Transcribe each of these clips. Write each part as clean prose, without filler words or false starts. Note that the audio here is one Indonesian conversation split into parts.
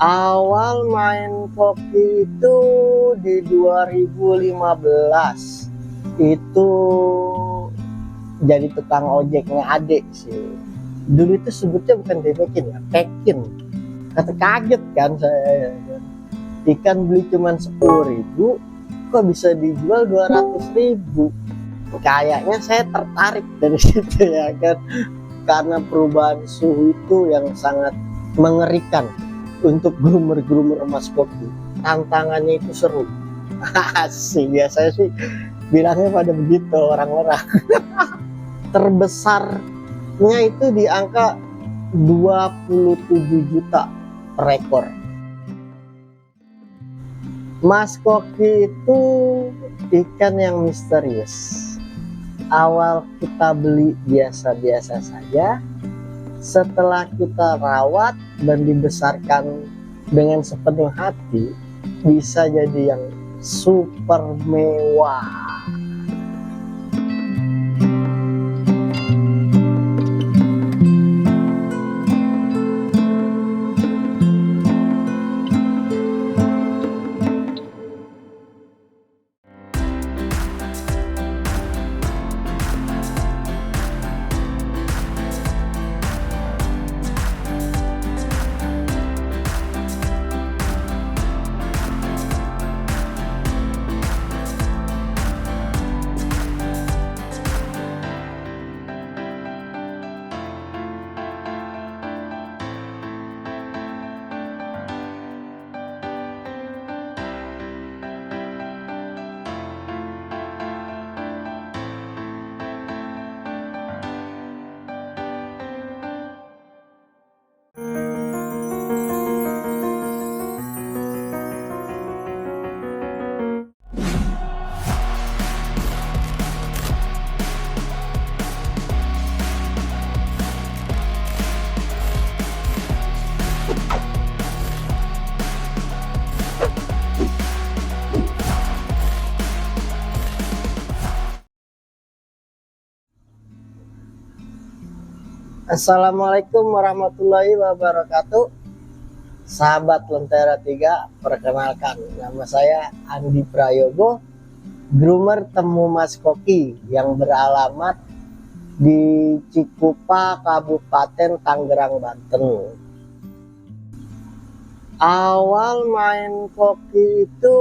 Awal main koki itu di 2015 itu jadi tukang ojeknya adik sih. Dulu itu sebutnya bukan demekin ya, pekin. Kata kaget kan saya. Ikan beli cuman 10.000, kok bisa dijual 200.000. Kayaknya saya tertarik dari situ ya kan, karena perubahan suhu itu yang sangat mengerikan untuk groomer emas koki. Tantangannya itu seru. Asik, biasanya sih bilangnya pada begitu orang-orang. Terbesarnya itu di angka 27 juta per ekor. Mas koki itu ikan yang misterius. Awal kita beli biasa-biasa saja, setelah kita rawat dan dibesarkan dengan sepenuh hati, bisa jadi yang super mewah. Assalamualaikum warahmatullahi wabarakatuh. Sahabat Lentera 3, perkenalkan, nama saya Andi Prayogo, groomer temu mas koki yang beralamat di Cikupa, Kabupaten Tangerang, Banten. Awal main koki itu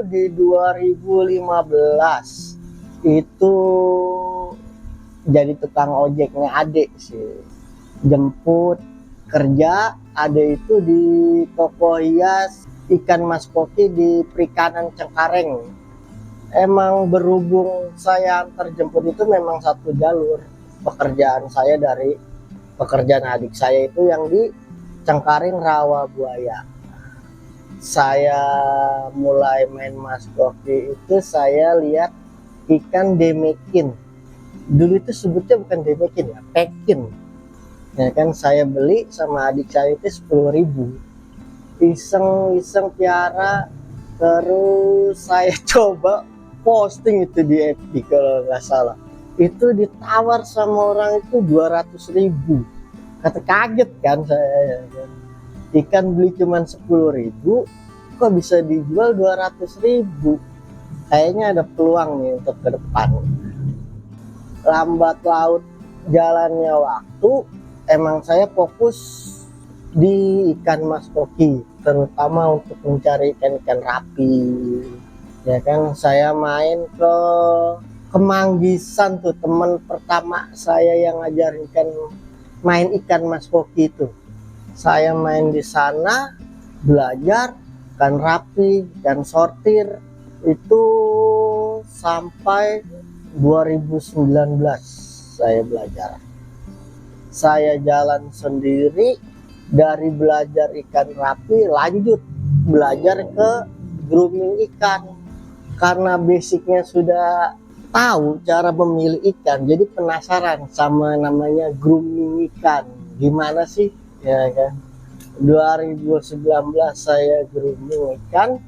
di 2015 itu jadi tukang ojeknya adik sih. Jemput kerja, ada itu di toko hias ikan mas koki di Perikanan Cengkareng. Emang berhubung saya antar jemput itu memang satu jalur pekerjaan saya dari pekerjaan adik saya itu yang di Cengkareng Rawabuaya. Saya mulai main mas koki itu saya lihat ikan demekin. Dulu itu sebutnya bukan demekin ya, pekin. Ya kan, saya beli sama adik saya itu 10.000. Iseng piara, terus saya coba posting itu di FB kalau nggak salah. Itu ditawar sama orang itu 200.000. Kata kaget kan saya. Ikan beli cuman 10.000, kok bisa dijual 200.000. Kayaknya ada peluang nih untuk ke depan. Lambat laut jalannya waktu, emang saya fokus di ikan mas koki, terutama untuk mencari ikan-ikan rapi. Ya kan, saya main ke Kemanggisan tuh, teman pertama saya yang ngajarin main ikan mas koki itu. Saya main di sana, belajar ikan rapi dan sortir itu sampai 2019 saya belajar. Saya jalan sendiri, dari belajar ikan rapi lanjut belajar ke grooming ikan. Karena basicnya sudah tahu cara memilih ikan, jadi penasaran sama namanya grooming ikan. Gimana sih ya kan? 2019 saya grooming ikan,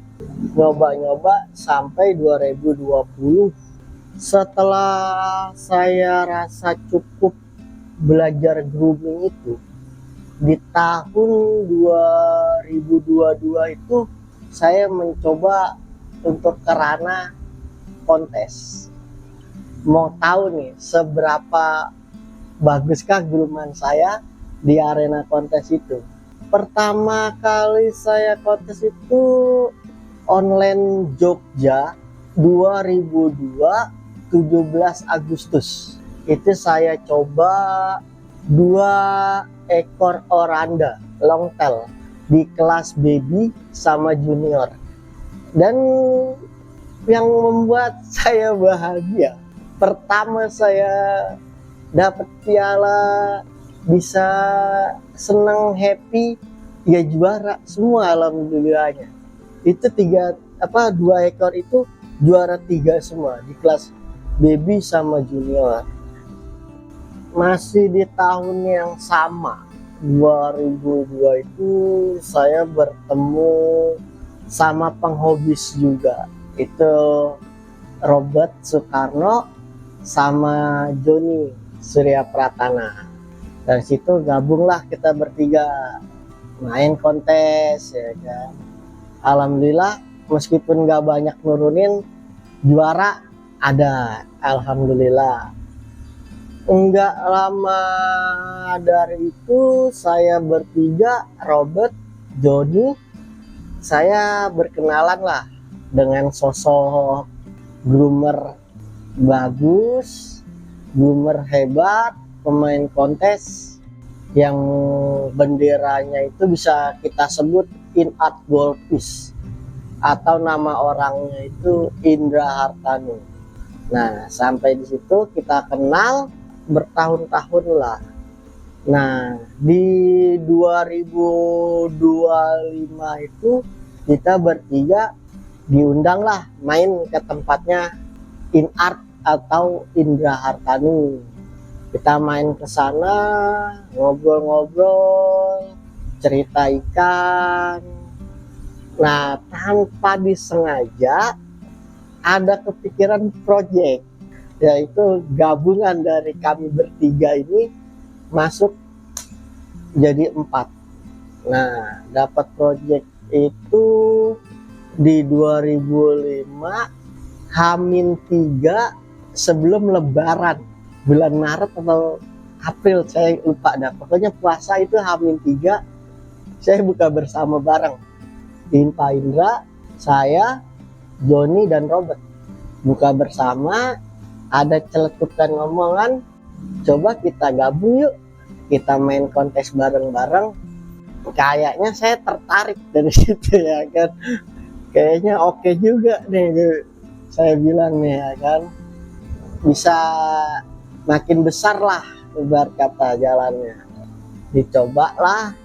nyoba-nyoba sampai 2020. Setelah saya rasa cukup belajar grooming itu, di tahun 2022 itu saya mencoba untuk ke ranah kontes. Mau tahu nih seberapa baguskah guluman saya di arena kontes itu. Pertama kali saya kontes itu online Jogja 2002, 17 Agustus. Itu saya coba 2 ekor oranda longtail di kelas baby sama junior. Dan yang membuat saya bahagia, pertama saya dapat piala, bisa senang, happy, ya juara semua alhamdulillahnya. Itu 2 ekor itu juara 3 semua di kelas baby sama junior. Masih di tahun yang sama 2002 itu saya bertemu sama penghobis juga, itu Robert Soekarno sama Joni Surya Pratana. Dari situ gabunglah kita bertiga main kontes ya kan. Alhamdulillah meskipun gak banyak nurunin, juara ada, alhamdulillah. Enggak lama dari itu saya bertiga, Robert, Joni, saya berkenalan lah dengan sosok groomer bagus, groomer hebat, pemain kontes yang benderanya itu bisa kita sebut In-Art Golpis atau nama orangnya itu Indra Hartanu. Nah, sampai di situ kita kenal bertahun-tahun lah. Nah, di 2025 itu kita bertiga diundang lah main ke tempatnya In-Art atau Indra Hartanu. Kita main ke sana, ngobrol-ngobrol, cerita ikan. Nah, tanpa disengaja ada kepikiran project, yaitu gabungan dari kami bertiga ini masuk jadi 4. Nah, dapat project itu di 2005 H-3 sebelum Lebaran, bulan Maret atau April, saya lupa dah. Pokoknya puasa itu H-3 saya buka bersama bareng. Pak Indra, saya, Joni dan Robert buka bersama. Ada celetukan omongan, coba kita gabung yuk, kita main kontes bareng-bareng. Kayaknya saya tertarik dari situ ya kan, kayaknya oke juga nih, saya bilang nih ya kan, bisa makin besar lah ibarat kata jalannya. Dicoba lah.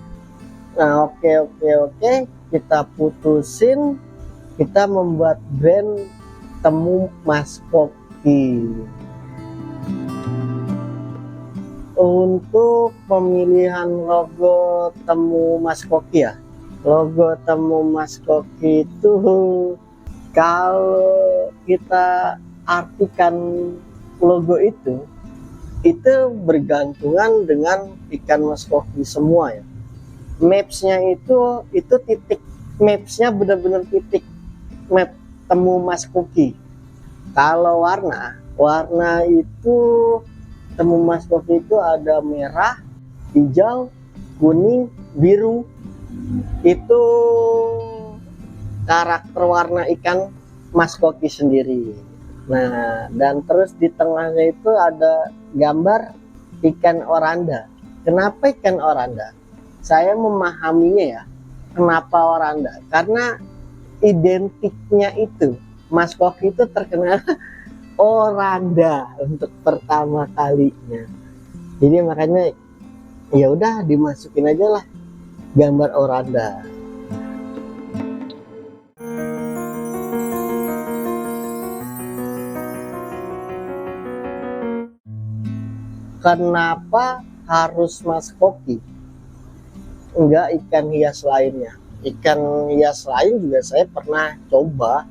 Nah, oke, kita putusin, kita membuat brand Temu Mas Koki. Untuk pemilihan logo Temu Mas Koki ya, logo Temu Mas Koki itu kalau kita artikan logo itu bergantungan dengan ikan mas koki semua ya. Mapsnya itu titik, mapsnya benar-benar titik map Temu Mas Koki. Kalau warna itu Temu Mas Koki itu ada merah, hijau, kuning, biru. Itu karakter warna ikan Mas Koki sendiri. Nah, dan terus di tengahnya itu ada gambar ikan oranda. Kenapa ikan oranda? Saya memahaminya ya, kenapa oranda? Karena identiknya itu, Mas Koki itu terkenal oranda untuk pertama kalinya. Jadi makanya ya udah dimasukin aja lah gambar oranda. Kenapa harus Mas Koki? Enggak ikan hias lainnya. Ikan hias lain juga saya pernah coba,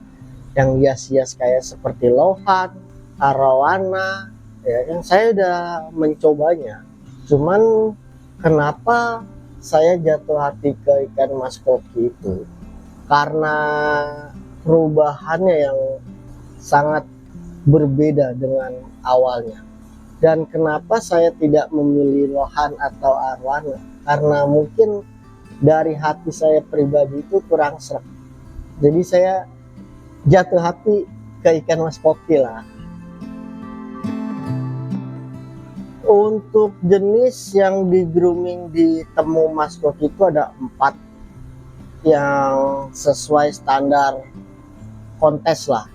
yang hias-hias kayak seperti lohan, arowana, ya kan saya udah mencobanya. Cuman kenapa saya jatuh hati ke ikan mas koki itu karena perubahannya yang sangat berbeda dengan awalnya. Dan kenapa saya tidak memilih lohan atau arwana? Karena mungkin dari hati saya pribadi itu kurang sreg. Jadi saya jatuh hati ke ikan mas koki lah. Untuk jenis yang di grooming di temu mas koki itu ada 4 yang sesuai standar kontes lah.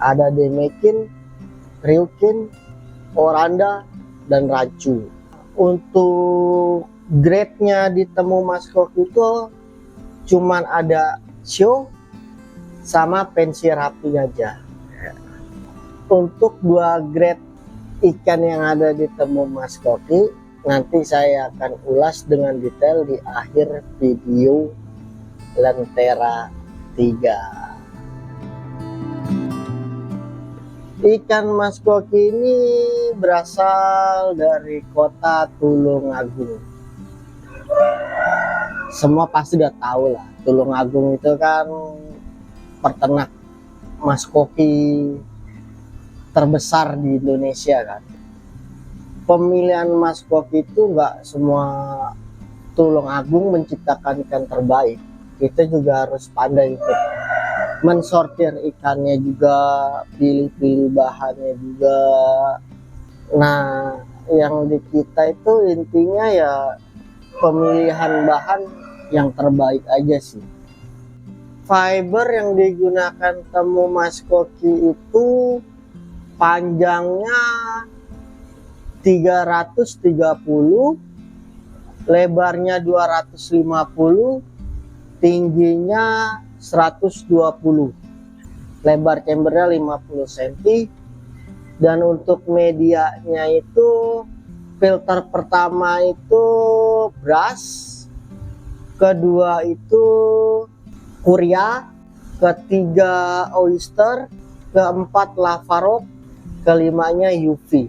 Ada Demekin, Ryukin, Oranda, dan Racu. Untuk grade-nya di temu mas koki itu cuman ada show sama pensi rapi aja. Untuk 2 grade ikan yang ada di temu mas koki nanti saya akan ulas dengan detail di akhir video Lentera 3. Ikan mas koki ini berasal dari kota Tulungagung. Semua pasti udah tahu lah, Tulungagung itu kan peternak mas koki terbesar di Indonesia kan. Pemilihan mas koki itu nggak semua Tulungagung menciptakan ikan terbaik. Kita juga harus pandai untuk mensortir ikannya juga, pilih-pilih bahannya juga. Nah, yang di kita itu intinya ya pemilihan bahan yang terbaik aja sih. Fiber yang digunakan temu mas koki itu panjangnya 330, lebarnya 250, tingginya 120, lebar chambernya 50 cm. Dan untuk medianya itu filter pertama itu brass, kedua itu Kuria, ketiga oyster, keempat lavarok, kelimanya UV.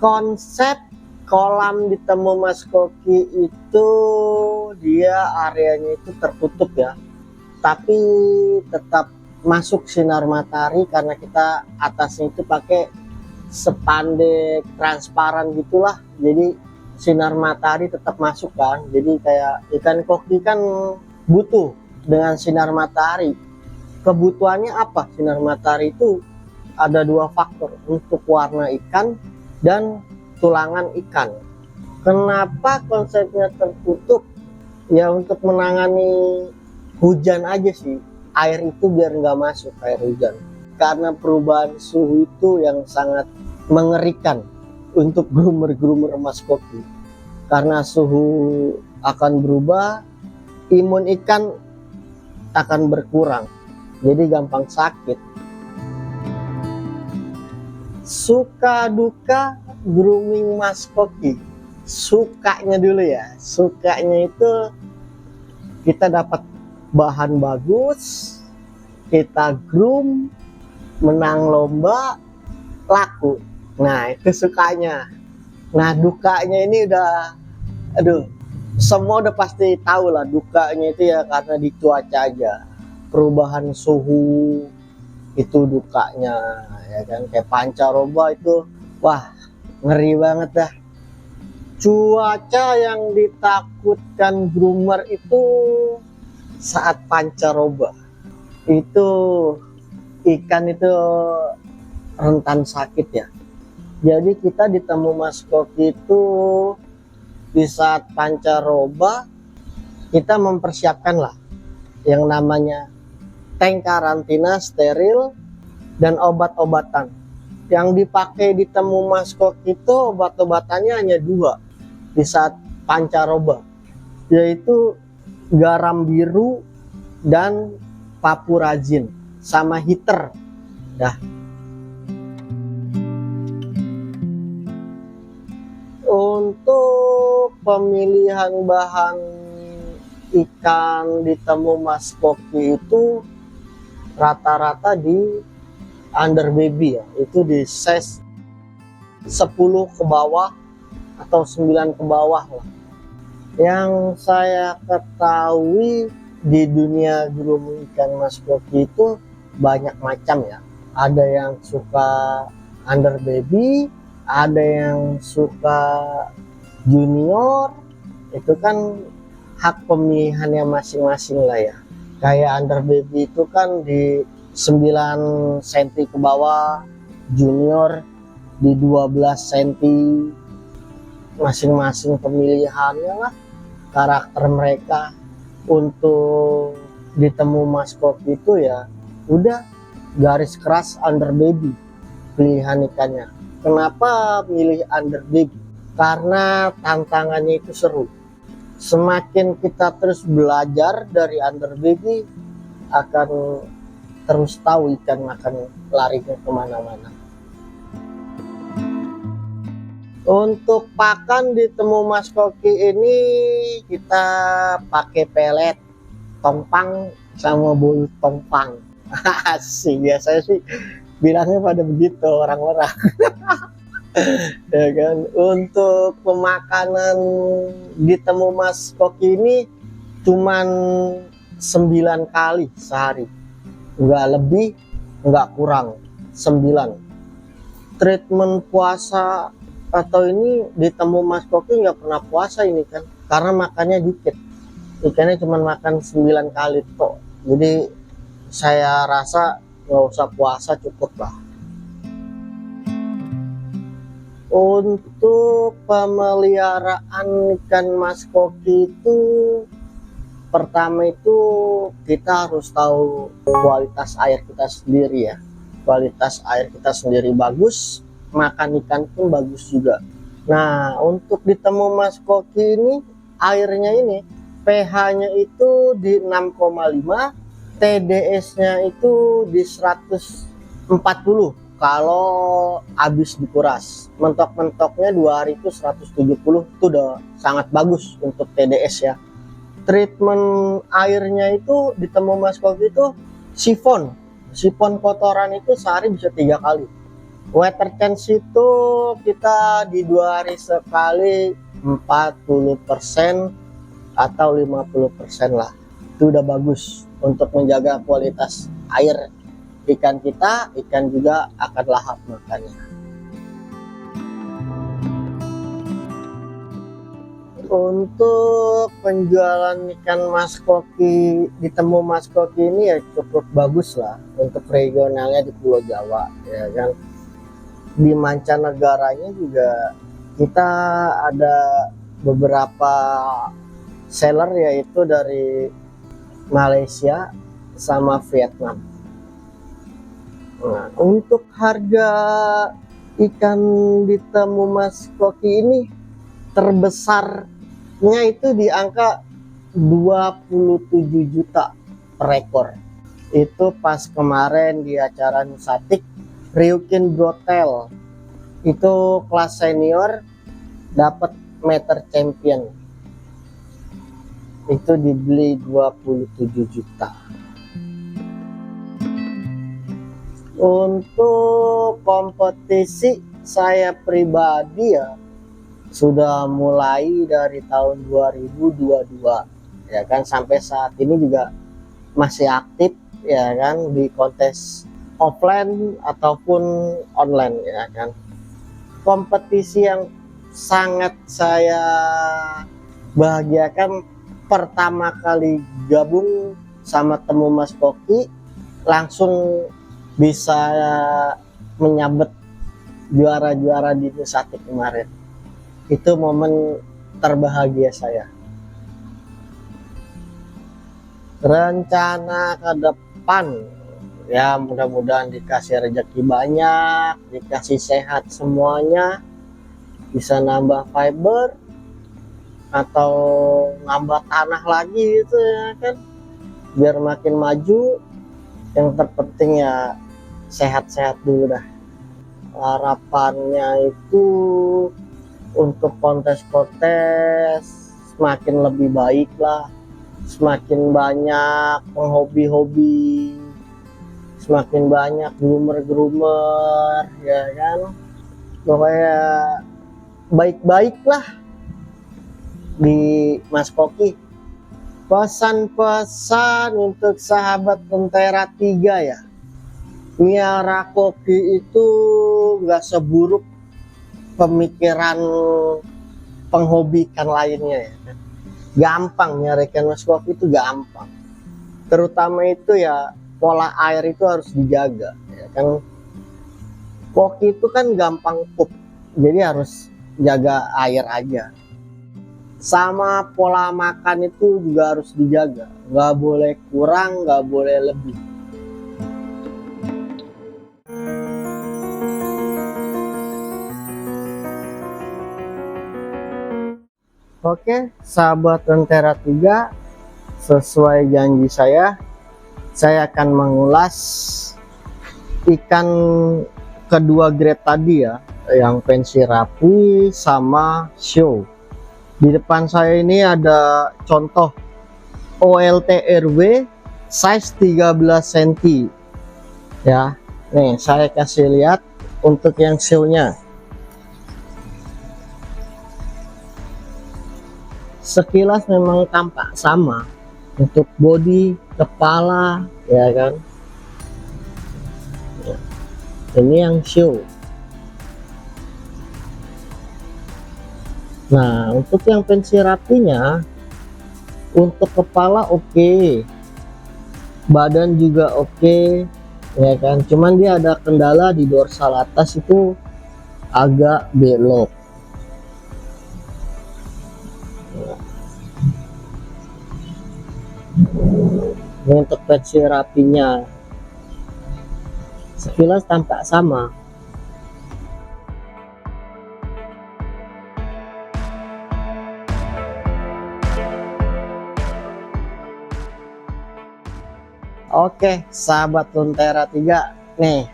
Konsep kolam di temu mas koki itu dia areanya itu tertutup ya, tapi tetap masuk sinar matahari karena kita atasnya itu pakai spandek transparan gitulah, jadi sinar matahari tetap masuk kan. Jadi kayak ikan koki kan butuh dengan sinar matahari. Kebutuhannya apa sinar matahari itu? Ada 2 faktor, untuk warna ikan dan tulangan ikan. Kenapa konsepnya tertutup? Ya untuk menangani hujan aja sih, air itu biar nggak masuk, air hujan. Karena perubahan suhu itu yang sangat mengerikan untuk groomer-groomer mas koki. Karena suhu akan berubah, imun ikan akan berkurang, jadi gampang sakit. Suka duka grooming mas koki. Sukanya dulu ya, sukanya itu kita dapat bahan bagus, kita groom, menang lomba, laku. Nah itu sukanya. Nah dukanya ini udah, aduh, semua udah pasti tahu lah. Dukanya itu ya karena di cuaca aja, perubahan suhu itu dukanya ya kan. Kayak pancaroba itu wah ngeri banget dah. Cuaca yang ditakutkan groomer itu saat pancaroba itu ikan itu rentan sakit ya. Jadi kita di temu mas koki itu di saat pancaroba kita mempersiapkan lah yang namanya tank karantina steril dan obat-obatan. Yang dipakai di temu mas koki itu obat-obatannya hanya 2 di saat pancaroba, yaitu garam biru dan papurazin sama heater. Dah. Untuk pemilihan bahan ikan di temu mas koki itu rata-rata di under baby ya, itu di size 10 ke bawah atau 9 ke bawah lah. Yang saya ketahui di dunia grooming ikan mas koki itu banyak macam ya. Ada yang suka under baby, ada yang suka junior. Itu kan hak pemilihannya masing-masing lah ya. Kayak under baby itu kan di 9 cm ke bawah, junior di 12 cm, masing-masing pemilihannya lah karakter mereka. Untuk ditemu mas koki itu ya udah garis keras under baby pilihan ikannya. Kenapa milih under baby? Karena tantangannya itu seru. Semakin kita terus belajar dari under baby, akan terus tahu ikan akan larinya kemana-mana. Untuk pakan di temu mas koki ini kita pakai pelet, tongpang sama bulu tongpang. Asik, biasanya sih bilangnya pada begitu orang-orang. Ya kan. Untuk pemakanan di temu mas koki ini cuman 9 kali sehari, nggak lebih nggak kurang, 9. Treatment puasa atau ini ditemu mas koki nggak pernah puasa ini kan, karena makannya dikit, ikannya cuma makan 9 kali toh. Jadi saya rasa nggak usah puasa, cukup lah. Untuk pemeliharaan ikan mas koki itu, pertama itu kita harus tahu kualitas air kita sendiri ya. Kualitas air kita sendiri bagus, makan ikan pun bagus juga. Nah, untuk ditemu mas koki ini, airnya ini pH-nya itu di 6,5, TDS-nya itu di 140 kalau habis dikuras. Mentok-mentoknya 2 hari itu 170, itu udah sangat bagus untuk TDS ya. Treatment airnya itu ditemu mas koki itu sifon kotoran itu sehari bisa 3 kali. Water change itu kita di 2 hari sekali 40% atau 50% lah. Itu udah bagus untuk menjaga kualitas air ikan kita, ikan juga akan lahap makannya. Untuk penjualan ikan mas koki ditemu mas koki ini ya cukup bagus lah untuk regionalnya di Pulau Jawa ya kan. Di mancanegaranya juga kita ada beberapa seller, yaitu dari Malaysia sama Vietnam. Nah, untuk harga ikan ditemu mas koki ini terbesarnya itu di angka 27 juta per ekor. Itu pas kemarin di acara Nusatik Ryukin Brothel, itu kelas senior dapat meter champion, itu dibeli 27 juta. Untuk kompetisi saya pribadi ya sudah mulai dari tahun 2022 ya kan, sampai saat ini juga masih aktif ya kan di kontes offline ataupun online ya kan. Kompetisi yang sangat saya bahagiakan pertama kali gabung sama temu mas koki langsung bisa menyabet juara-juara di Nusatik kemarin. Itu momen terbahagia saya. Rencana ke depan ya mudah-mudahan dikasih rezeki banyak, dikasih sehat semuanya, bisa nambah fiber atau nambah tanah lagi gitu ya kan, biar makin maju. Yang terpenting ya sehat-sehat dulu dah. Harapannya itu untuk kontes-kontes semakin lebih baik lah, semakin banyak penghobi-hobi, semakin banyak groomer-groomer ya kan, pokoknya baik-baik lah. di Mas Koki. Pesan-pesan untuk sahabat Lentera 3 ya. Miara koki itu nggak seburuk pemikiran penghobi ikan lainnya ya. Gampang nyari ikan mas koki itu gampang. Terutama itu ya pola air itu harus dijaga ya kan. Koki itu kan gampang pup, jadi harus jaga air aja. Sama pola makan itu juga harus dijaga, nggak boleh kurang, nggak boleh lebih. Oke, sahabat Lentera 3, sesuai janji saya akan mengulas ikan kedua grade tadi ya, yang pensi rapi sama show. Di depan saya ini ada contoh OLTRW size 13 cm ya. Nih saya kasih lihat untuk yang show-nya. Sekilas memang tampak sama untuk body, kepala ya kan. Ini yang show. Nah untuk yang pensi rapinya, untuk kepala oke, badan juga oke ya kan, cuman dia ada kendala di dorsal atas itu agak belok. Ini untuk pensi rapinya, sekilas tampak sama. Oke, sahabat Lentera 3, nih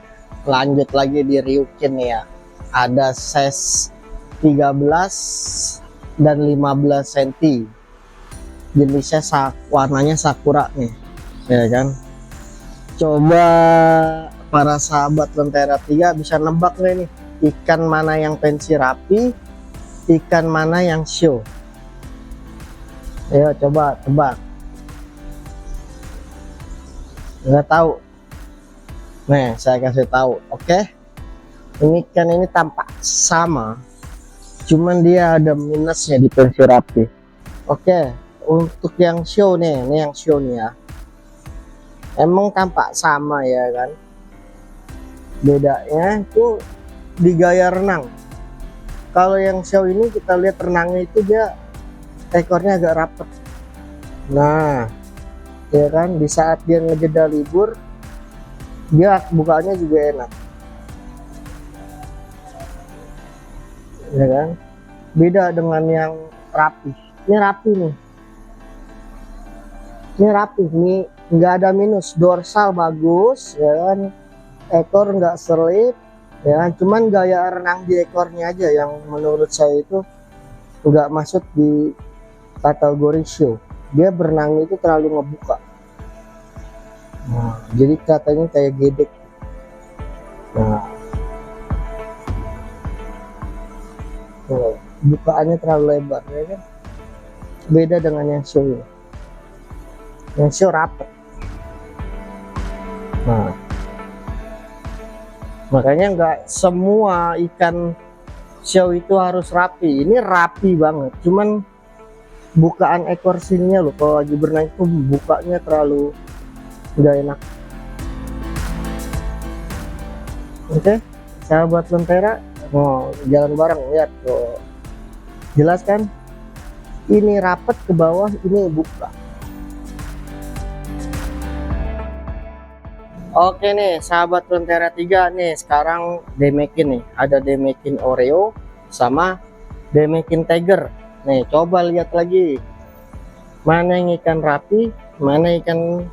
lanjut lagi di Ryukin ya. Ada size 13 dan 15 cm. Jenisnya warnanya sakura nih, ya kan. Coba para sahabat Lentera 3 bisa nebak nih ikan mana yang pensi rapi, ikan mana yang show. Ayo coba tebak. Nggak tahu. Nih saya kasih tahu. Oke, ini kan ini tampak sama, cuman dia ada minusnya di pensi rapi. Oke, untuk yang show nih, ini yang show nih ya, emang tampak sama ya kan. Bedanya itu di gaya renang. Kalau yang show ini kita lihat renangnya itu dia ekornya agak rapet. Nah ya kan, di saat dia ngejeda libur dia bukanya juga enak ya kan. Beda dengan yang rapi. Ini rapi nih, ini rapi nih, nggak ada minus, dorsal bagus ya kan, ekor nggak selip ya kan, cuman gaya renang di ekornya aja yang menurut saya itu nggak masuk di kategori show. Dia berenang itu terlalu ngebuka. Nah, jadi katanya kayak gedek. Nah, bukaannya terlalu lebar ya kan. Beda dengan yang show. Yang show rapet. Nah, makanya nggak semua ikan show itu harus rapi. Ini rapi banget, cuman bukaan ekor sininya loh, kalau lagi berenang itu bukanya terlalu nggak enak. Oke, sahabat Lentera, mau jalan bareng, lihat tuh, jelas kan, ini rapet ke bawah, ini buka. Oke nih sahabat Lentera 3 nih, sekarang Demekin nih, ada Demekin Oreo sama Demekin Tiger. Nih coba lihat lagi, mana yang ikan rapi, mana ikan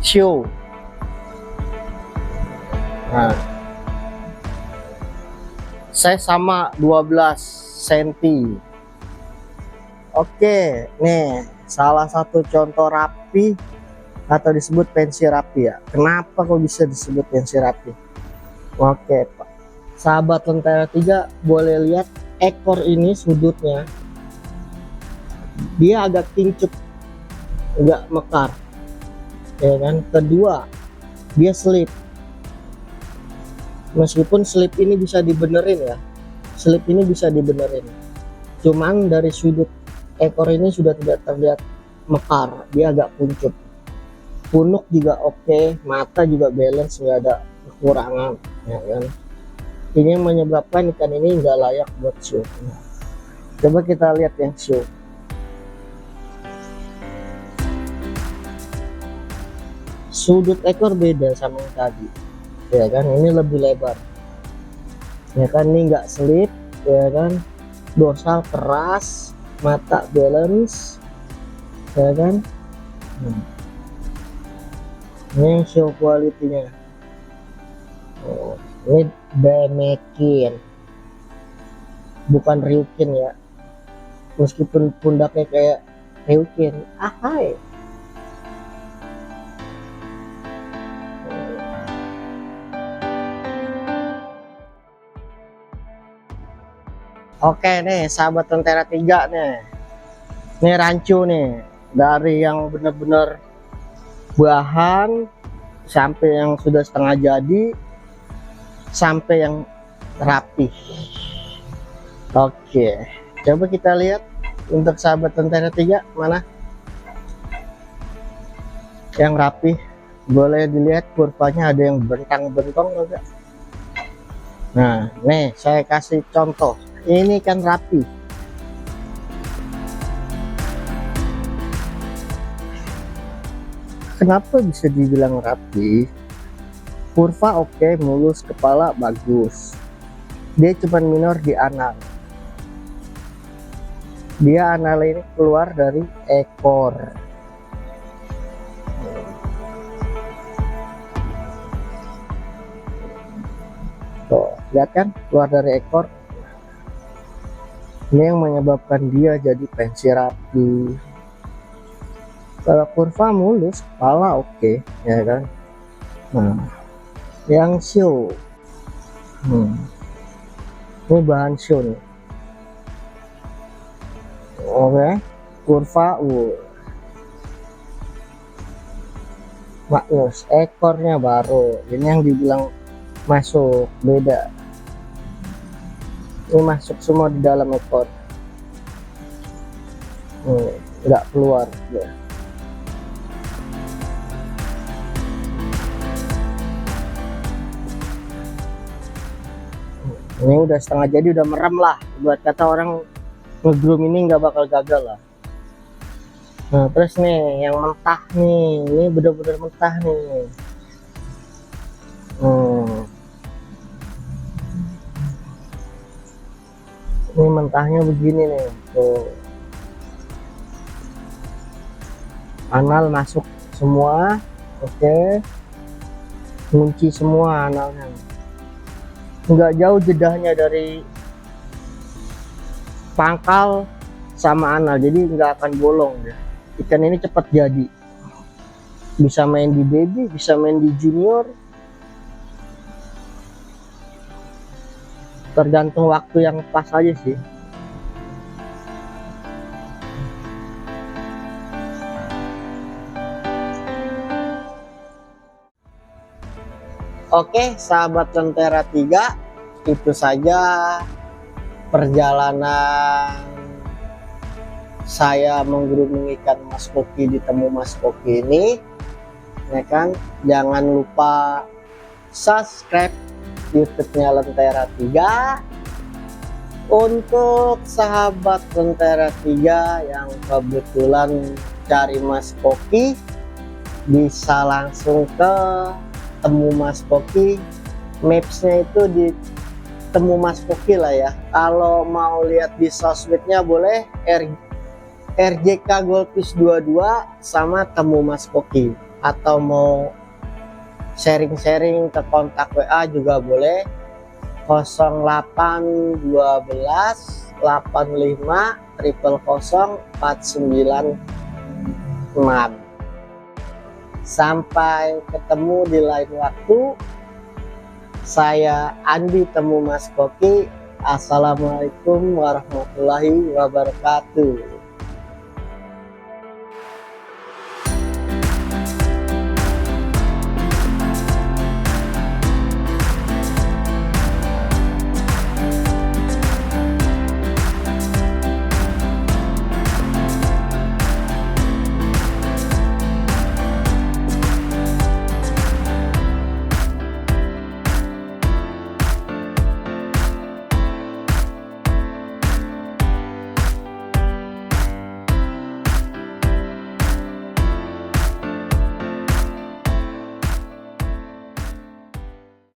show. Nah, saya sama 12 cm. Oke nih salah satu contoh rapi atau disebut pensi rapi ya. Kenapa kok bisa disebut pensi rapi? Oke Pak, sahabat Lentera 3 boleh lihat ekor ini sudutnya dia agak kincup, agak mekar, ya kan. Kedua, dia slip. Meskipun slip ini bisa dibenerin ya, slip ini bisa dibenerin, cuman dari sudut ekor ini sudah tidak terlihat mekar, dia agak kuncup. Punuk juga oke, mata juga balance, nggak ada kekurangan, ya kan. Ini yang menyebabkan ikan ini nggak layak buat show. Nah, coba kita lihat yang show. Sudut ekor beda sama yang tadi, ya kan. Ini lebih lebar, ya kan. Ini nggak selip, ya kan. Dorsal keras, mata balance, ya kan. Ini show quality-nya. Ini Demekin, bukan Ryukin ya, meskipun pundaknya kayak Ryukin. Hai. Oke nih sahabat Lentera 3 nih, ini rancu nih, dari yang bener-bener bahan sampai yang sudah setengah jadi sampai yang rapi. Oke, coba kita lihat untuk sahabat Lentera 3 mana yang rapi. Boleh dilihat kurvanya ada yang bentang-bentong enggak. Nah nih saya kasih contoh, ini kan rapi. Kenapa bisa dibilang rapi? Kurva oke, mulus, kepala bagus. Dia cuma minor di anal. Dia anal ini keluar dari ekor. Tuh, lihat kan keluar dari ekor. Ini yang menyebabkan dia jadi pensi rapi. Kalau kurva mulus, kepala oke, ya kan. Nah, yang show, ini bahan show nih. Oke, kurva bagus, ekornya baru. Ini yang dibilang masuk, beda. Ini masuk semua di dalam ekor, nggak keluar ya. Ini udah setengah jadi, udah merem lah, buat kata orang ngegroom ini nggak bakal gagal lah. Nah terus nih yang mentah nih, ini bener-bener mentah nih. Ini mentahnya begini nih, tuh. Anal masuk semua, oke. Kunci semua analnya. Nggak jauh jedahnya dari pangkal sama anal, jadi nggak akan bolong ya. Ikan ini cepat jadi, bisa main di baby, bisa main di junior, tergantung waktu yang pas aja sih. Oke sahabat Lentera 3, itu saja perjalanan saya menggrooming ikan Mas Koki di Temu Mas Koki ini, ya kan. Jangan lupa subscribe YouTube-nya Lentera 3. Untuk sahabat Lentera 3 yang kebetulan cari Mas Koki, bisa langsung ke Temu Mas Koki. Mapsnya itu di Temu Mas Koki lah ya. Kalau mau lihat di sosmednya boleh RJK Goldfish 22 sama Temu Mas Koki, atau mau sharing-sharing ke kontak WA juga boleh, 0812 85 000 496. Sampai ketemu di lain waktu. Saya Andi Temu Mas Koki. Assalamualaikum warahmatullahi wabarakatuh.